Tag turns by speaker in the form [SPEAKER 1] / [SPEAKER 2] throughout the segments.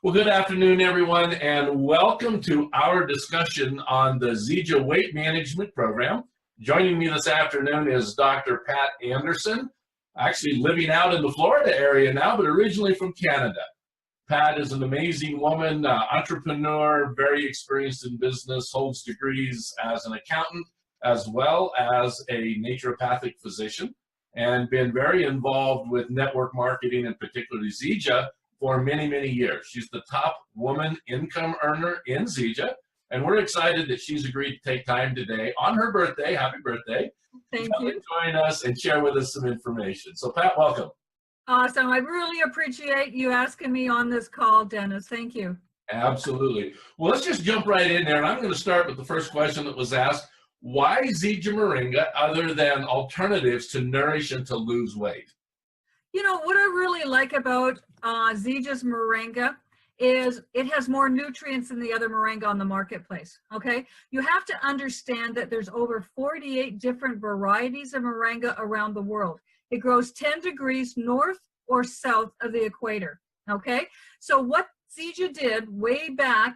[SPEAKER 1] Well, good afternoon, everyone, and welcome to our discussion on the Zija Weight Management Program. Joining me this afternoon is Dr. Pat Andersen, actually living out in the Florida area now, but originally from Canada. Pat is an amazing woman, entrepreneur, very experienced in business, holds degrees as an accountant, as well as a naturopathic physician, and been very involved with network marketing, and particularly Zija, for many, many years. She's the top woman income earner in Zija, and we're excited that she's agreed to take time today on her birthday, happy birthday,
[SPEAKER 2] Thank you,
[SPEAKER 1] to join us and share with us some information. So Pat, welcome.
[SPEAKER 2] Awesome. I really appreciate you asking me on this call, Dennis. Thank you.
[SPEAKER 1] Absolutely. Well, let's just jump right in there, and I'm going to start with the first question that was asked. Why Zija Moringa other than alternatives to nourish and to lose weight?
[SPEAKER 2] You know, what I really like about Zija's Moringa is it has more nutrients than the other Moringa on the marketplace, okay? You have to understand that there's over 48 different varieties of Moringa around the world. It grows 10 degrees north or south of the equator, okay? So what Zija did way back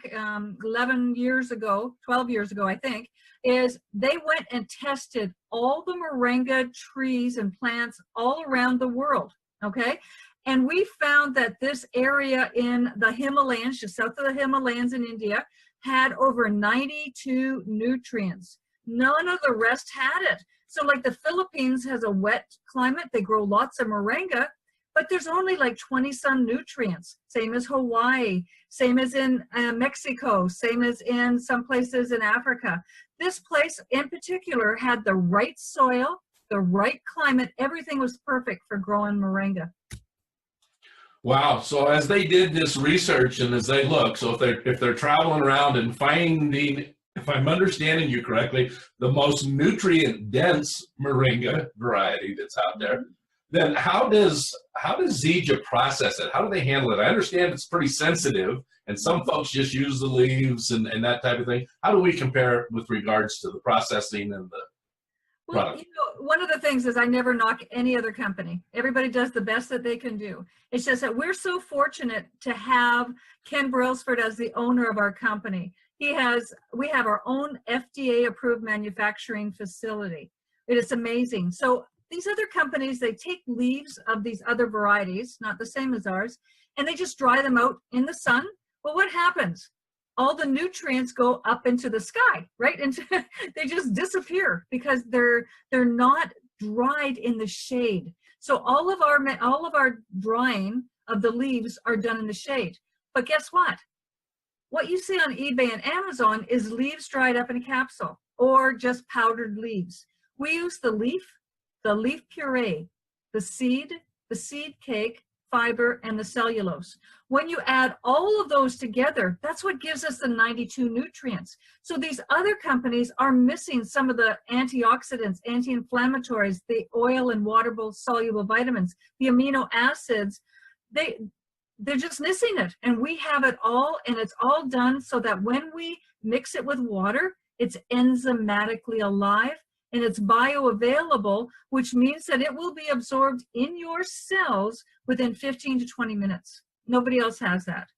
[SPEAKER 2] 11 years ago, 12 years ago, I think, is they went and tested all the Moringa trees and plants all around the world, okay? And we found that this area in the Himalayas, just south of the Himalayas in India, had over 92 nutrients. None of the rest had it. So like the Philippines has a wet climate, they grow lots of Moringa, but there's only like 20-some nutrients, same as Hawaii, same as in Mexico, same as in some places in Africa. This place in particular had the right soil, the right climate, everything was perfect for growing Moringa.
[SPEAKER 1] Wow. So as they did this research and as they look, so if they're traveling around and finding, if I'm understanding you correctly, the most nutrient dense Moringa variety that's out there, then how does Zija process it? How do they handle it? I understand it's pretty sensitive, and some folks just use the leaves and that type of thing. How do we compare with regards to the processing and the product?
[SPEAKER 2] Well, you know, one of the things is I never knock any other company. Everybody does the best that they can do. It's just that we're so fortunate to have Ken Brailsford as the owner of our company. We have our own FDA-approved manufacturing facility. It is amazing. So these other companies, they take leaves of these other varieties, not the same as ours, and they just dry them out in the sun. Well, what happens? All the nutrients go up into the sky, right? And they just disappear because they're not dried in the shade. So all of our drying of the leaves are done in the shade. But guess what? What you see on eBay and Amazon is leaves dried up in a capsule or just powdered leaves. We use the leaf puree, the seed cake, fiber, and the cellulose. When you add all of those together, that's what gives us the 92 nutrients. So these other companies are missing some of the antioxidants, anti-inflammatories, the oil and water-soluble vitamins, the amino acids. They're just missing it. And we have it all, and it's all done so that when we mix it with water, it's enzymatically alive and it's bioavailable, which means that it will be absorbed in your cells within 15 to 20 minutes. Nobody else has that.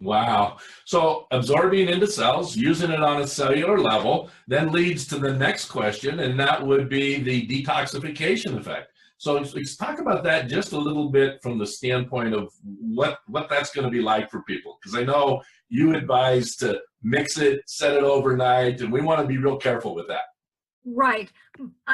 [SPEAKER 1] Wow. So absorbing into cells, using it on a cellular level, then leads to the next question, and that would be the detoxification effect. So let's talk about that just a little bit from the standpoint of what that's going to be like for people. Because I know you advise to mix it, set it overnight, and we want to be real careful with that.
[SPEAKER 2] Right.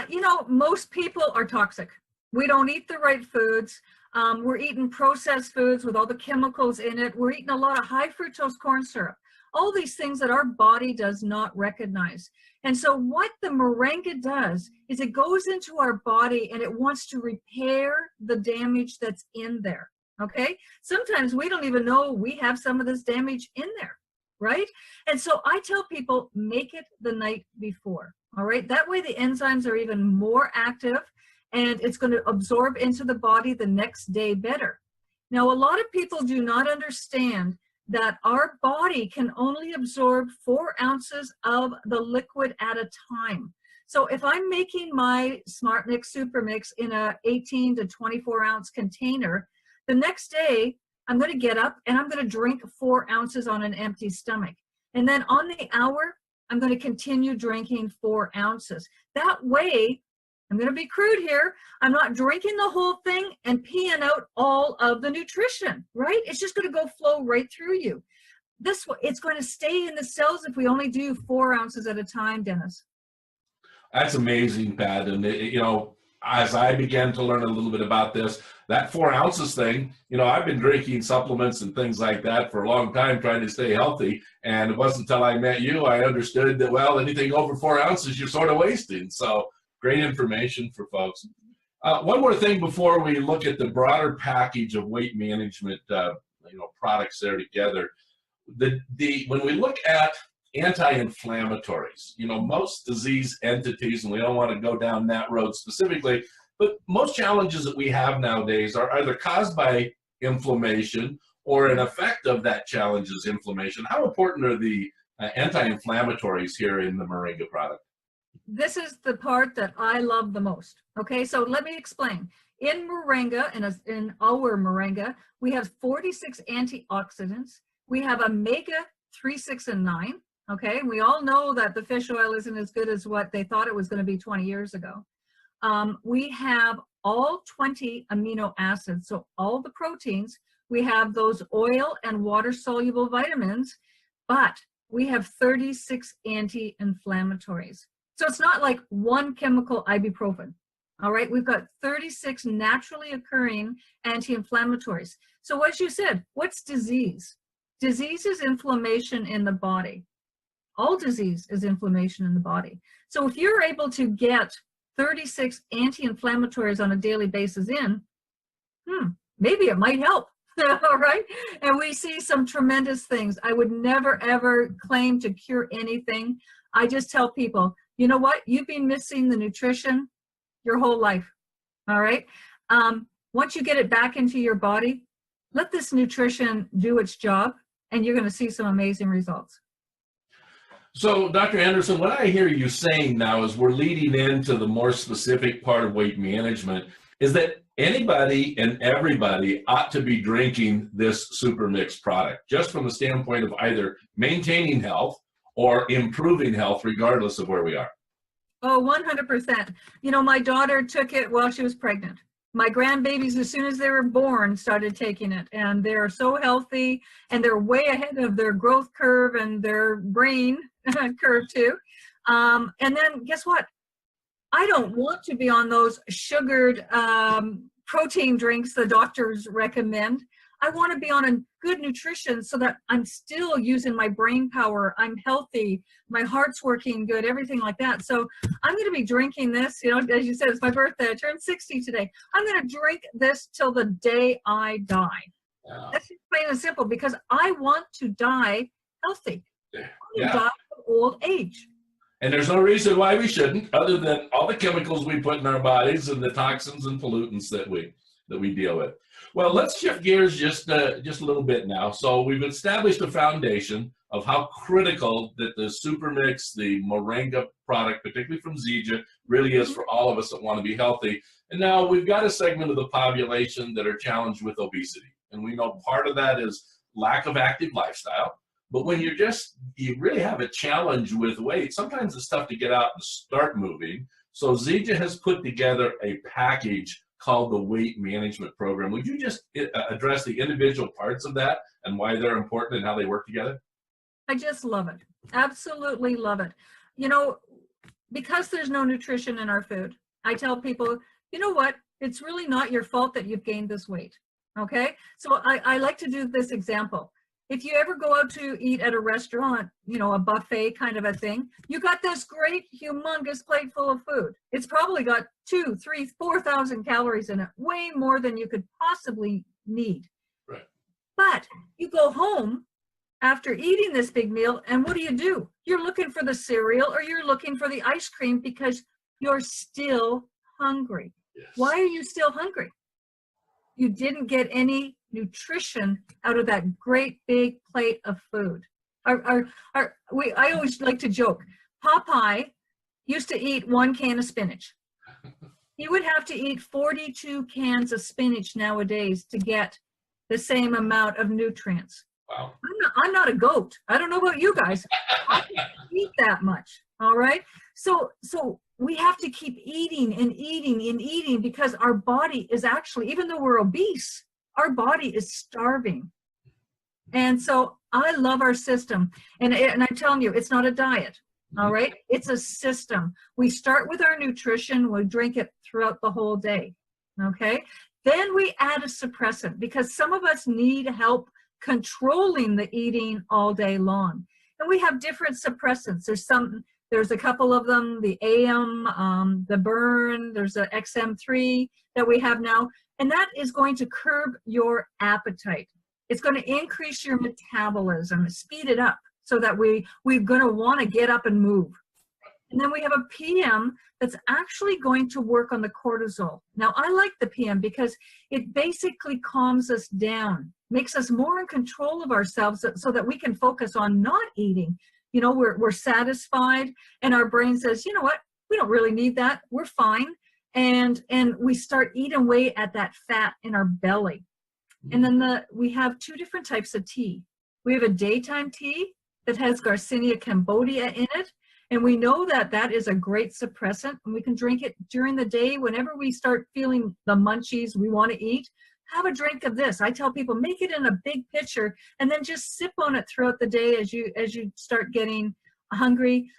[SPEAKER 2] You know, most people are toxic. We don't eat the right foods. We're eating processed foods with all the chemicals in it. We're eating a lot of high fructose corn syrup. All these things that our body does not recognize. And so what the Moringa does is it goes into our body and it wants to repair the damage that's in there. Okay? Sometimes we don't even know we have some of this damage in there. Right? And so I tell people, make it the night before. All right? That way the enzymes are even more active and it's going to absorb into the body the next day better. Now, a lot of people do not understand that our body can only absorb 4 ounces of the liquid at a time. So if I'm making my Smart Mix Super Mix in a 18 to 24 ounce container, the next day I'm going to get up and I'm going to drink 4 ounces on an empty stomach. And then on the hour, I'm going to continue drinking 4 ounces. That way, I'm going to be crude here. I'm not drinking the whole thing and peeing out all of the nutrition, right? It's just going to go flow right through you. It's going to stay in the cells if we only do 4 ounces at a time, Dennis.
[SPEAKER 1] That's amazing, Pat. And, as I began to learn a little bit about this, that 4 ounces thing, I've been drinking supplements and things like that for a long time trying to stay healthy. And it wasn't until I met you, I understood that, well, anything over 4 ounces, you're sort of wasting. So great information for folks. One more thing before we look at the broader package of weight management, products there together. When we look at anti-inflammatories, most disease entities, and we don't want to go down that road specifically, but most challenges that we have nowadays are either caused by inflammation or an effect of that challenge is inflammation. How important are the anti-inflammatories here in the Moringa product?
[SPEAKER 2] This is the part that I love the most. Okay, so let me explain. In Moringa, in our Moringa, we have 46 antioxidants. We have omega-3, 6, and 9. Okay, we all know that the fish oil isn't as good as what they thought it was going to be 20 years ago. We have all 20 amino acids, so all the proteins. We have those oil and water-soluble vitamins, but we have 36 anti-inflammatories. So it's not like one chemical ibuprofen. All right, we've got 36 naturally occurring anti-inflammatories. So as you said, what's disease? Disease is inflammation in the body. All disease is inflammation in the body. So if you're able to get 36 anti-inflammatories on a daily basis maybe it might help. All right, and we see some tremendous things. I would never ever claim to cure anything. I just tell people, you know what? You've been missing the nutrition your whole life. All right. Once you get it back into your body, let this nutrition do its job, and you're going to see some amazing results.
[SPEAKER 1] So, Dr. Andersen, what I hear you saying now as we're leading into the more specific part of weight management is that anybody and everybody ought to be drinking this super mix product, just from the standpoint of either maintaining health or improving health, regardless of where we are.
[SPEAKER 2] Oh, 100%. My daughter took it while she was pregnant. My grandbabies, as soon as they were born, started taking it, and they're so healthy, and they're way ahead of their growth curve and their brain curve too. And then guess what? I don't want to be on those sugared protein drinks the doctors recommend. I want to be on a good nutrition so that I'm still using my brain power. I'm healthy. My heart's working good, everything like that. So I'm going to be drinking this, as you said, it's my birthday. I turned 60 today. I'm going to drink this till the day I die. Wow. That's just plain and simple, because I want to die healthy. I want to die of old age.
[SPEAKER 1] And there's no reason why we shouldn't, other than all the chemicals we put in our bodies and the toxins and pollutants that we deal with. Well, let's shift gears just a little bit now. So we've established a foundation of how critical that the super mix, the Moringa product, particularly from Zija, really is for all of us that want to be healthy. And now we've got a segment of the population that are challenged with obesity. And we know part of that is lack of active lifestyle. But when you really have a challenge with weight, sometimes it's tough to get out and start moving. So Zija has put together a package called the Weight Management Program. Would you just address the individual parts of that and why they're important and how they work together?
[SPEAKER 2] I just love it. Absolutely love it. Because there's no nutrition in our food, I tell people, you know what? It's really not your fault that you've gained this weight. Okay? So I like to do this example. If you ever go out to eat at a restaurant, a buffet kind of a thing, you got this great, humongous plate full of food. It's probably got 2,000, 3,000, 4,000 calories in it, way more than you could possibly need.
[SPEAKER 1] Right.
[SPEAKER 2] But you go home after eating this big meal, and what do? You're looking for the cereal or you're looking for the ice cream because you're still hungry. Yes. Why are you still hungry? You didn't get any nutrition out of that great big plate of food. I always like to joke. Popeye used to eat 1 can of spinach. He would have to eat 42 cans of spinach nowadays to get the same amount of nutrients.
[SPEAKER 1] Wow.
[SPEAKER 2] I'm not a goat. I don't know about you guys. I can't eat that much. All right. So we have to keep eating and eating and eating, because our body is actually, even though we're obese, our body is starving. And so I love our system. And I'm telling you, it's not a diet. All right. It's a system. We start with our nutrition. We drink it throughout the whole day. Okay. Then we add a suppressant, because some of us need help controlling the eating all day long. And we have different suppressants. There's a couple of them, the AM, the Burn, there's a XM3 that we have now, and that is going to curb your appetite. It's going to increase your metabolism, speed it up, so that we're going to want to get up and move. And then we have a PM that's actually going to work on the cortisol. Now, I like the PM because it basically calms us down, makes us more in control of ourselves, so that we can focus on not eating. You know, we're satisfied, and our brain says, you know what, we don't really need that. We're fine. And we start eating away at that fat in our belly. And then we have two different types of tea. We have a daytime tea that has Garcinia cambodia in it. And we know that that is a great suppressant, and we can drink it during the day. Whenever we start feeling the munchies, we want to eat, have a drink of this. I tell people, make it in a big pitcher and then just sip on it throughout the day as you start getting hungry.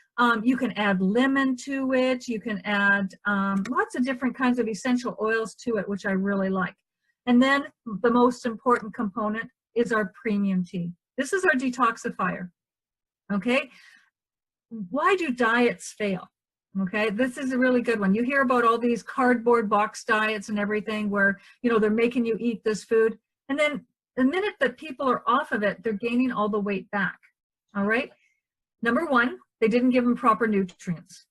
[SPEAKER 2] You can add lemon to it. You can add lots of different kinds of essential oils to it, which I really like. And then the most important component is our premium tea. This is our detoxifier. Okay. Why do diets fail? Okay, this is a really good one. You hear about all these cardboard box diets and everything where, you know, they're making you eat this food. And then the minute that people are off of it, they're gaining all the weight back. All right. Number one, they didn't give them proper nutrients.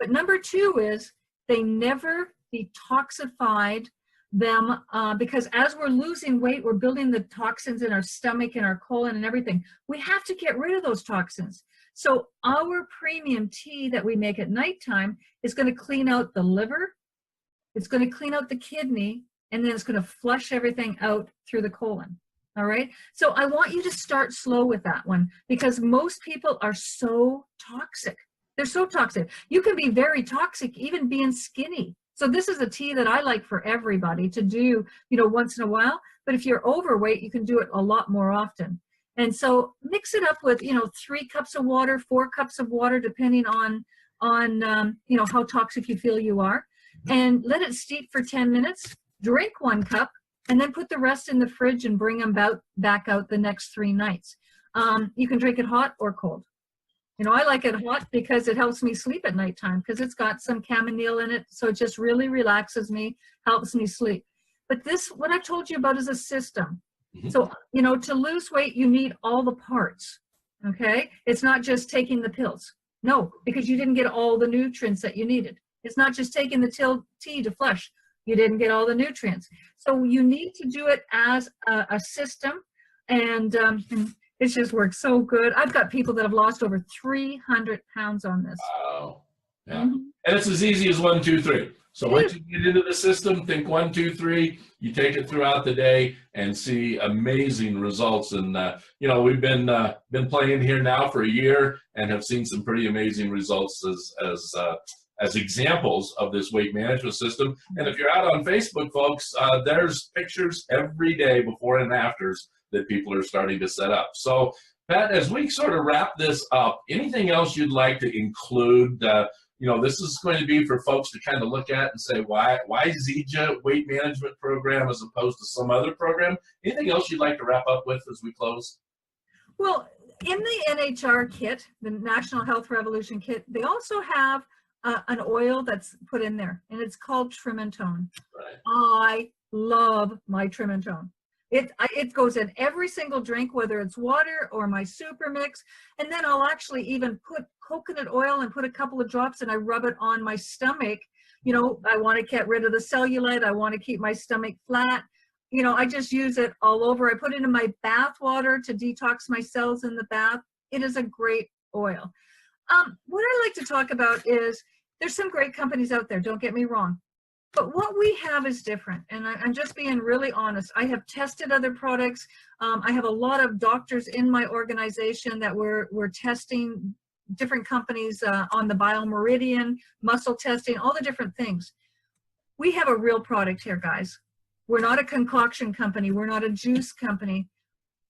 [SPEAKER 2] But number two is they never detoxified them, because as we're losing weight, we're building the toxins in our stomach and our colon and everything. We have to get rid of those toxins. So our premium tea that we make at nighttime is going to clean out the liver, it's going to clean out the kidney, and then it's going to flush everything out through the colon. All right. So I want you to start slow with that one, because most people are so toxic. They're so toxic. You can be very toxic even being skinny. So this is a tea that I like for everybody to do, you know, once in a while. But if you're overweight, you can do it a lot more often. And so mix it up with, you know, 3 cups of water, 4 cups of water, depending on you know, how toxic you feel you are, and let it steep for 10 minutes. Drink 1 cup, and then put the rest in the fridge and bring them back out the next 3 nights. You can drink it hot or cold. You know, I like it hot because it helps me sleep at nighttime, because it's got some chamomile in it. So it just really relaxes me, helps me sleep. But this, what I've told you about, is a system. So, you know, to lose weight, you need all the parts. Okay. It's not just taking the pills. No, because you didn't get all the nutrients that you needed. It's not just taking the tea to flush. You didn't get all the nutrients. So you need to do it as a system. And it just works so good. I've got people that have lost over 300 pounds on this.
[SPEAKER 1] Wow. Yeah. And it's as easy as 1, 2, 3. So once you get into the system, think 1, 2, 3. You take it throughout the day and see amazing results. And you know, we've been playing here now for a year and have seen some pretty amazing results as examples of this weight management system. And if you're out on Facebook, folks, there's pictures every day, before and afters, that people are starting to set up. So, Pat, as we sort of wrap this up, anything else you'd like to include? You know, this is going to be for folks to kind of look at and say, why Zija weight management program as opposed to some other program? Anything else you'd like to wrap up with as we close?
[SPEAKER 2] Well, in the NHR kit, the National Health Revolution kit, they also have an oil that's put in there, and it's called Trim and Tone. Right. I love my Trim and Tone. It goes in every single drink, whether it's water or my super mix. And then I'll actually even put coconut oil and put a couple of drops, and I rub it on my stomach. You know, I want to get rid of the cellulite. I want to keep my stomach flat. You know, I just use it all over. I put it in my bath water to detox my cells in the bath. It is a great oil. What I like to talk about is there's some great companies out there. Don't get me wrong. But what we have is different, and I'm just being really honest. I have tested other products. I have a lot of doctors in my organization that we're testing different companies on the biomeridian, muscle testing, all the different things. We have a real product here, guys. We're not a concoction company. We're not a juice company.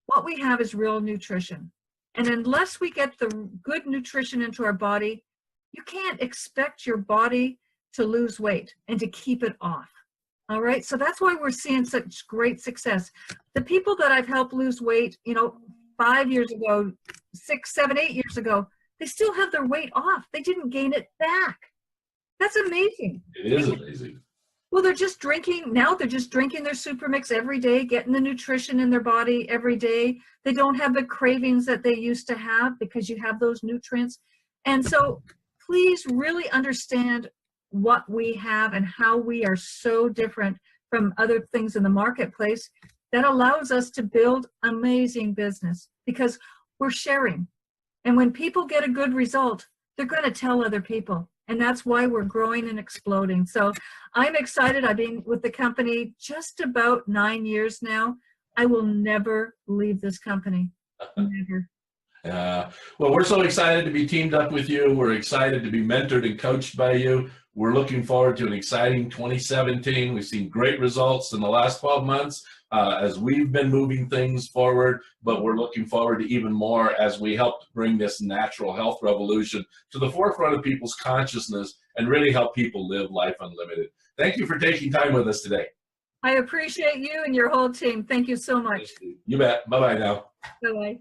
[SPEAKER 2] What we have is real nutrition. And unless we get the good nutrition into our body, you can't expect your body to lose weight and to keep it off. All right. So that's why we're seeing such great success. The people that I've helped lose weight, 5 years ago, 6, 7, 8 years ago, they still have their weight off. They didn't gain it back. That's amazing.
[SPEAKER 1] It is amazing.
[SPEAKER 2] Well, they're just drinking their super mix every day, getting the nutrition in their body every day. They don't have the cravings that they used to have because you have those nutrients. And so please really understand what we have and how we are so different from other things in the marketplace that allows us to build amazing business because we're sharing. And when people get a good result, they're going to tell other people. And that's why we're growing and exploding. So I'm excited. I've been with the company just about 9 years now. I will never leave this company. Never.
[SPEAKER 1] Well, we're so excited to be teamed up with you. We're excited to be mentored and coached by you. We're looking forward to an exciting 2017. We've seen great results in the last 12 months as we've been moving things forward, but we're looking forward to even more as we help bring this natural health revolution to the forefront of people's consciousness and really help people live life unlimited. Thank you for taking time with us today.
[SPEAKER 2] I appreciate you and your whole team. Thank you so much.
[SPEAKER 1] You bet. Bye-bye now.
[SPEAKER 2] Bye-bye.